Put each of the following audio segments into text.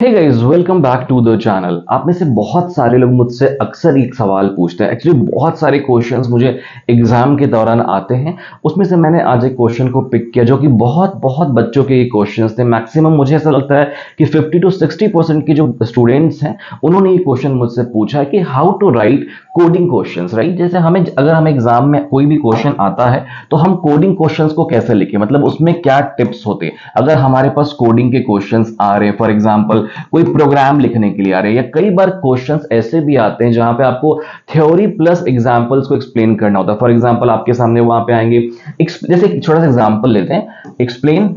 Hey guys, welcome back to the channel. आप में से बहुत सारे लोग मुझसे अक्सर एक सवाल पूछते हैं। एक्चुअली बहुत सारे क्वेश्चंस मुझे एग्जाम के दौरान आते हैं। उसमें से मैंने आज एक क्वेश्चन को पिक किया जो कि बहुत बहुत बच्चों के ये क्वेश्चंस थे। मैक्सिमम मुझे ऐसा लगता है कि 50 to 60% के जो स्टूडेंट्स हैं उन्होंने ये क्वेश्चन मुझसे पूछा है कि how to write coding questions. Right, जैसे अगर हमें एग्जाम में कोई भी क्वेश्चन आता है तो हम कोडिंग क्वेश्चंस को कैसे लिखें, मतलब उसमें क्या टिप्स होते हैं अगर हमारे पास कोडिंग के क्वेश्चंस आ रहे हैं। फॉर एग्जांपल कोई प्रोग्राम लिखने के लिए आ रहे हैं, या कई बार क्वेश्चंस ऐसे भी आते हैं जहां पे आपको थ्योरी प्लस एग्जांपल्स को एक्सप्लेन करना होता है। फॉर एग्जांपल आपके सामने वहां पे आएंगे, जैसे एक छोटा सा एग्जांपल लेते हैं, एक्सप्लेन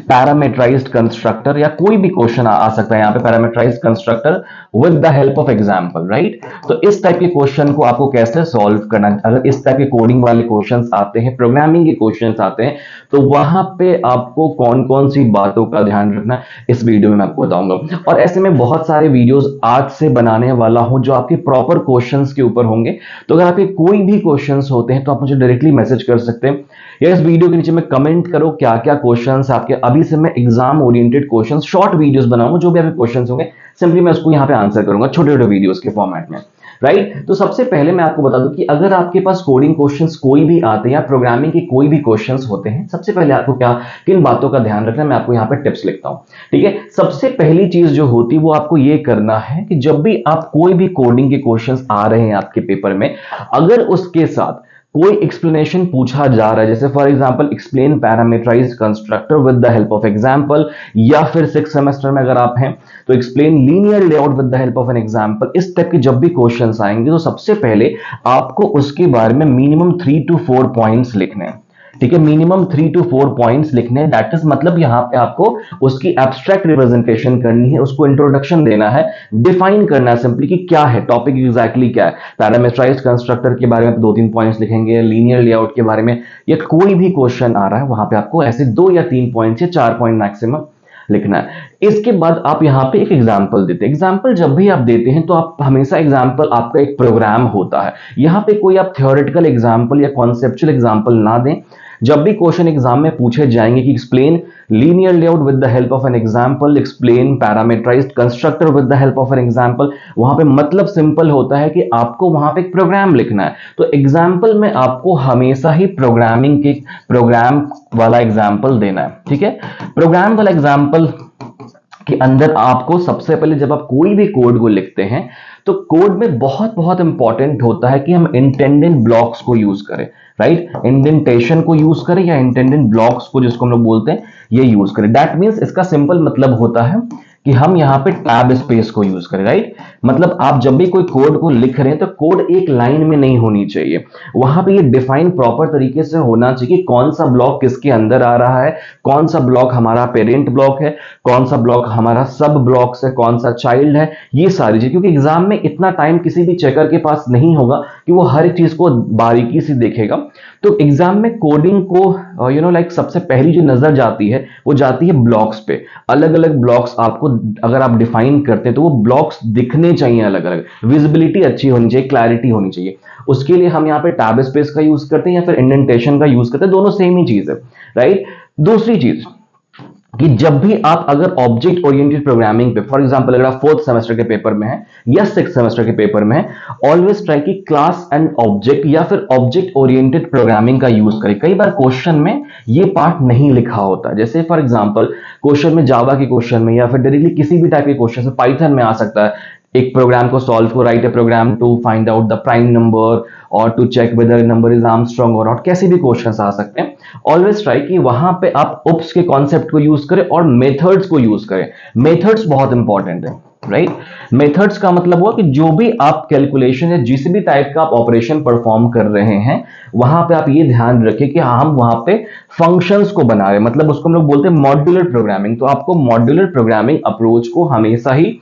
पैरामीटराइज्ड कंस्ट्रक्टर, या कोई भी क्वेश्चन आ सकता है यहाँ पे parameterized constructor with the help of example. Right, तो इस टाइप के क्वेश्चन को आपको कैसे सॉल्व करना, अगर इस टाइप के कोडिंग वाले क्वेश्चंस आते हैं, प्रोग्रामिंग के क्वेश्चंस आते हैं, तो वहां पे आपको कौन कौन सी बातों का ध्यान रखना इस वीडियो में मैं आपको बताऊंगा। और ऐसे में बहुत सारे वीडियोस आज से बनाने वाला हूं जो आपके प्रॉपर क्वेश्चंस के ऊपर होंगे। तो अगर आपके कोई भी क्वेश्चंस होते हैं तो आप मुझे डायरेक्टली मैसेज कर सकते हैं, या इस वीडियो के नीचे में कमेंट करो क्या क्या क्वेश्चंस आपके। अभी से मैं exam oriented questions short videos बनाऊंगा, जो भी आपके क्वेश्चंस होंगे सिंपली मैं उसको यहाँ पे आंसर करूंगा छोटे छोटे वीडियोस के फॉर्मेट में। राइट, तो सबसे पहले मैं आपको बता दूं कि अगर आपके पास कोडिंग क्वेश्चंस कोई भी आते हैं या प्रोग्रामिंग के कोई भी क्वेश्चंस होते हैं, सबसे पहले आपको किन बातों का ध्यान रखना है मैं आपको यहाँ पे टिप्स लिखता हूं। ठीक है, सबसे पहली चीज जो होती है वो आपको ये करना है कि जब भी आप कोई भी कोडिंग के क्वेश्चंस आ रहे हैं आपके पेपर में, अगर उसके साथ कोई एक्सप्लेनेशन पूछा जा रहा है, जैसे for example explain parameterized constructor with the help of example, या फिर 6th सेमेस्टर में अगर आप हैं तो explain linear layout with the help of an example, इस टाइप के जब भी क्वेश्चंस आएंगे तो सबसे पहले आपको उसके बारे में मिनिमम 3 to 4 पॉइंट्स लिखने हैं। ठीक है, मिनिमम 3 to 4 पॉइंट्स लिखने हैं। दैट इज मतलब यहां पे आपको उसकी एब्स्ट्रैक्ट रिप्रेजेंटेशन करनी है, उसको इंट्रोडक्शन देना है, डिफाइन करना है सिंपली कि क्या है टॉपिक, एग्जैक्टली क्या है। पैरामीटराइज्ड कंस्ट्रक्टर के बारे में 2-3 पॉइंट्स लिखेंगे, लीनियर लेआउट के बारे में, या कोई भी क्वेश्चन आ रहा है वहां पे आपको ऐसे 2 या 3 पॉइंट से 4 पॉइंट मैक्सिमम लिखना है। इसके बाद आप यहां पे एक एग्जांपल देते हैं। एग्जांपल जब भी आप देते हैं तो आप हमेशा एग्जांपल आपका एक प्रोग्राम होता है, यहां पे कोई आप थ्योरेटिकल एग्जांपल या कॉन्सेप्चुअल एग्जांपल ना दें। जब भी क्वेश्चन एग्जाम में पूछे जाएंगे कि explain linear layout with the help of an example, explain parameterized constructor with the help of an example, वहां पे मतलब सिंपल होता है कि आपको वहां पे एक प्रोग्राम लिखना है। तो एग्जांपल में आपको हमेशा ही प्रोग्राम वाला एग्जांपल देना है। ठीक है, प्रोग्राम वाला एग्जांपल के अंदर आपको सबसे पहले जब आप कोई भी कोड को लिखते हैं तो कोड में बहुत बहुत इंपॉर्टेंट होता है कि हम इंटेंडेंट ब्लॉक्स को यूज करें। राइट, इंडेंटेशन को यूज करें या इंटेंडेंट ब्लॉक्स को, जिसको हम लोग बोलते हैं, ये यूज करें। दैट मींस इसका सिंपल मतलब होता है कि हम यहां पे टैब स्पेस को यूज करें। राइट, मतलब आप जब भी कोई कोड को लिख रहे हैं तो कोड एक लाइन में नहीं होनी चाहिए, वहां पे ये डिफाइन प्रॉपर तरीके से होना चाहिए कि कौन सा ब्लॉक किसके अंदर आ रहा है, कौन सा ब्लॉक हमारा पेरेंट ब्लॉक है, कौन सा ब्लॉक हमारा सब ब्लॉक्स है, कौन सा चाइल्ड है, ये सारी चीज। क्योंकि एग्जाम में इतना टाइम किसी भी चेकर के पास नहीं होगा कि वो हर एक चीज को बारीकी से देखेगा। तो एग्जाम में कोडिंग को लाइक सबसे पहली जो नजर जाती है वो जाती है ब्लॉक्स पे। अलग अलग ब्लॉक्स आपको अगर आप डिफाइन करते हैं तो वो ब्लॉक्स दिखने चाहिए अलग अलग, विजिबिलिटी अच्छी होनी चाहिए, क्लैरिटी होनी चाहिए। उसके लिए हम यहाँ पे टैब स्पेस का यूज करते हैं या फिर इंडेंटेशन का यूज करते हैं, दोनों सेम ही चीज है। राइट, दूसरी चीज कि जब भी आप अगर ऑब्जेक्ट ओरिएंटेड प्रोग्रामिंग पे, फॉर एग्जांपल अगर आप 4th सेमेस्टर के पेपर में है या 6th सेमेस्टर के पेपर में है, ऑलवेज ट्राई की क्लास एंड ऑब्जेक्ट या फिर ऑब्जेक्ट ओरिएंटेड प्रोग्रामिंग का यूज करें। कई बार क्वेश्चन में ये पार्ट नहीं लिखा होता, जैसे फॉर एग्जांपल क्वेश्चन में जावा के क्वेश्चन में या फिर डायरेक्टली किसी भी टाइप के क्वेश्चन से पाइथन में आ सकता है, एक प्रोग्राम को सॉल्व को, write a program to find out the prime number और to check whether number is Armstrong और नॉट, कैसे भी क्वेश्चंस आ सकते हैं। ऑलवेज ट्राई कि वहां पे आप उप्स के कॉन्सेप्ट को यूज करें और मेथड्स को यूज करें। मेथड्स बहुत इंपॉर्टेंट है। राइट, मेथड्स का मतलब हुआ कि जो भी आप कैलकुलेशन या जिस भी टाइप का आप ऑपरेशन परफॉर्म कर रहे हैं वहां पे आप ये ध्यान रखें कि हम वहां पे फंक्शंस को बना रहे हैं, मतलब उसको हम लोग बोलते हैं मॉड्यूलर प्रोग्रामिंग। तो आपको मॉड्यूलर प्रोग्रामिंग अप्रोच को हमेशा ही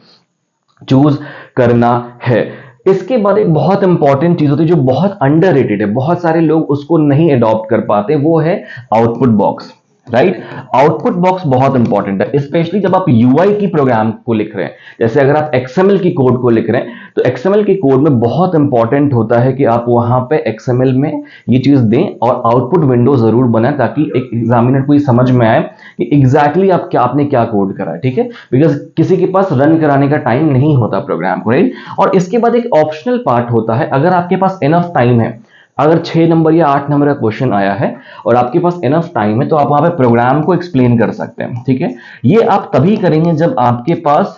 चूज करना है। इसके बाद एक बहुत इंपॉर्टेंट चीज होती है जो बहुत अंडररेटेड है, बहुत सारे लोग उसको नहीं अडॉप्ट कर पाते, वो है output box. Right. Output box बहुत इंपॉर्टेंट है, स्पेशली जब आप यूआई की प्रोग्राम को लिख रहे हैं। जैसे अगर आप एक्सएमएल की कोड को लिख रहे हैं तो एक्सएमएल की कोड में बहुत इंपॉर्टेंट होता है कि आप वहां पे एक्सएमएल में ये चीज दें और आउटपुट विंडो जरूर बनाएं, ताकि एक एग्जामिनर को ये समझ में आए कि एग्जैक्टली आपने क्या कोड करा है, ठीक है। बिकॉज किसी के पास रन कराने का टाइम नहीं होता प्रोग्राम को, राइट। और इसके बाद एक ऑप्शनल पार्ट होता है, अगर आपके पास इनफ टाइम है, अगर 6 नंबर या 8 नंबर का क्वेश्चन आया है और आपके पास इनफ टाइम है, तो आप वहां पे प्रोग्राम को एक्सप्लेन कर सकते हैं, ठीक है। ये आप तभी करेंगे जब आपके पास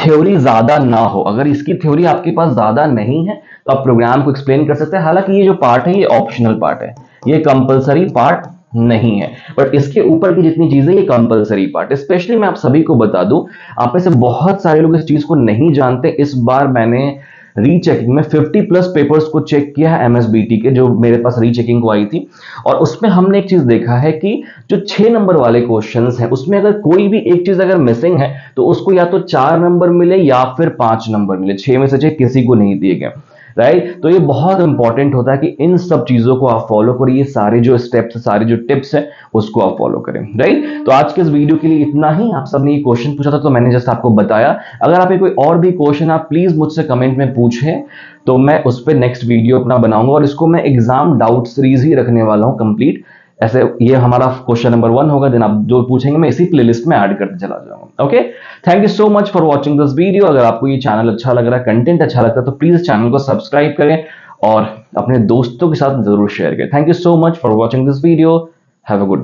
थ्योरी ज्यादा ना हो। अगर इसकी थ्योरी आपके पास ज्यादा नहीं है तो आप प्रोग्राम को एक्सप्लेन कर सकते हैं। हालांकि ये जो पार्ट है ये ऑप्शनल पार्ट है, ये कंपलसरी पार्ट नहीं है, बट इसके ऊपर की जितनी चीजें ये कंपलसरी पार्ट। स्पेशली मैं आप सभी को बता दूं, आप में से बहुत सारे लोग इस चीज को नहीं जानते। इस बार मैंने रीचेकिंग में 50 प्लस पेपर्स को चेक किया है एमएसबीटी के, जो मेरे पास रीचेकिंग को आई थी, और उसमें हमने एक चीज देखा है कि जो 6 नंबर वाले क्वेश्चंस हैं उसमें अगर कोई भी एक चीज अगर मिसिंग है तो उसको या तो 4 नंबर मिले या फिर 5 नंबर मिले, 6 में से किसी को नहीं दिए गए, राइट। तो ये बहुत इंपॉर्टेंट होता है कि इन सब चीजों को आप फॉलो करिए, सारे जो स्टेप्स, सारे जो टिप्स है उसको आप फॉलो करें, राइट। तो आज के इस वीडियो के लिए इतना ही। आप सबने ये क्वेश्चन पूछा था तो मैंने जस्ट आपको बताया। अगर आप कोई और भी क्वेश्चन आप प्लीज मुझसे कमेंट में पूछें, तो मैं उस पर नेक्स्ट वीडियो अपना बनाऊंगा, और इसको मैं एग्जाम डाउट सीरीज ही रखने वाला हूं कंप्लीट। ऐसे ये हमारा क्वेश्चन नंबर 1 होगा, देन आप जो पूछेंगे मैं इसी प्लेलिस्ट में ऐड करते चला जाऊंगा। Okay, thank you so much for watching this video. अगर आपको ये चैनल अच्छा लग रहा है, कंटेंट अच्छा लगता है, तो प्लीज चैनल को सब्सक्राइब करें और अपने दोस्तों के साथ जरूर शेयर करें। Thank you so much for watching this video. Have a good day.